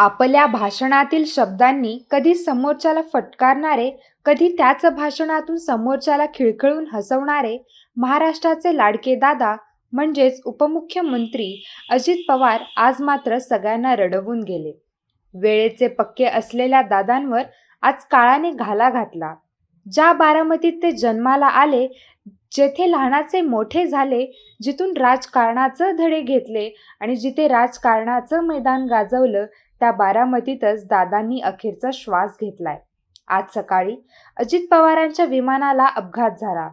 आपल्या भाषणातील शब्दांनी कधी समोरच्याला फटकारणारे, कधी त्याच भाषणातून समोरच्याला खिळखिळून हसवणारे महाराष्ट्राचे लाडके दादा म्हणजेच उपमुख्यमंत्री अजित पवार आज मात्र सगळ्यांना रडवून गेले. वेळेचे पक्के असलेल्या दादांवर आज काळाने घाला घातला. ज्या बारामतीत ते जन्माला आले, जेथे लहानाचे मोठे झाले, जिथून राजकारणाचं धडे घेतले आणि जिथे राजकारणाचं मैदान गाजवलं, त्या बारामतीतच दादांनी अखेरचा श्वास घेतलाय. आज सकाळी अजित पवारांच्या विमानाला अपघात झाला.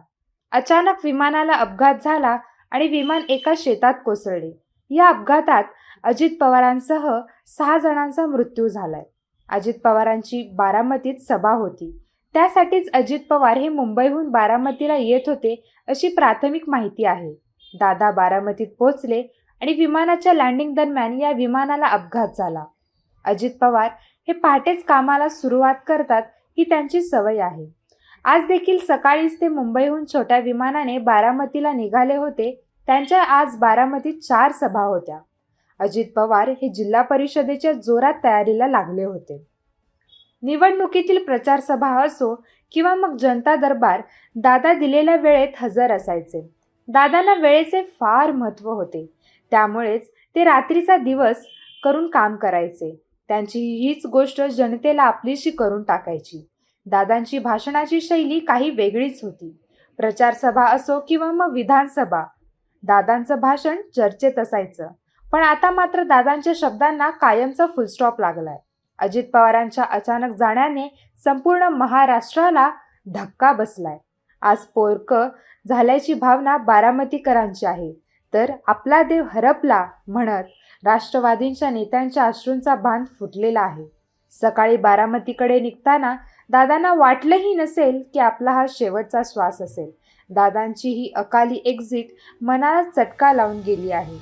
अचानक विमानाला अपघात झाला आणि विमान एका शेतात कोसळले. या अपघातात अजित पवारांसह 6 जणांचा मृत्यू झालाय. अजित पवारांची बारामतीत सभा होती. त्यासाठीच अजित पवार हे मुंबईहून बारामतीला येत होते अशी प्राथमिक माहिती आहे. दादा बारामतीत पोहोचले आणि विमानाच्या लँडिंग दरम्यान या विमानाला अपघात झाला. अजित पवार हे पहाटेच कामाला सुरुवात करतात ही त्यांची सवय आहे. आज देखील सकाळीच ते मुंबईहून छोट्या विमानाने बारामतीला निघाले होते. त्यांच्या आज बारामतीत 4 सभा होत्या. अजित पवार हे जिल्हा परिषदेच्या जोरात तयारीला लागले होते. निवडणुकीतील प्रचार सभा असो किंवा मग जनता दरबार, दादा दिलेल्या वेळेत हजर असायचे. दादांना वेळेचे फार महत्त्व होते. त्यामुळेच ते रात्रीचा दिवस करून काम करायचे. त्यांची हीच गोष्ट जनतेला आपलीशी करून टाकायची. दादांची भाषणाची शैली काही वेगळीच होती. प्रचार सभा असो किंवा मग विधानसभा, दादांचं भाषण चर्चेत असायचं. पण आता मात्र दादांच्या शब्दांना कायमचा फुलस्टॉप लागलाय. अजित पवारांच्या अचानक जाण्याने संपूर्ण महाराष्ट्राला धक्का बसलाय. आज पोरकं झाल्याची भावना बारामतीकरांची आहे. तर आपला देव हरपला म्हणत राष्ट्रवादींच्या नेत्यांच्या अश्रूंचा बांध फुटलेला आहे. सकाळी बारामतीकडे निघताना दादांना वाटलंही नसेल की आपला हा शेवटचा श्वास असेल. दादांची ही अकाली एक्झिट मनाला चटका लावून गेली आहे.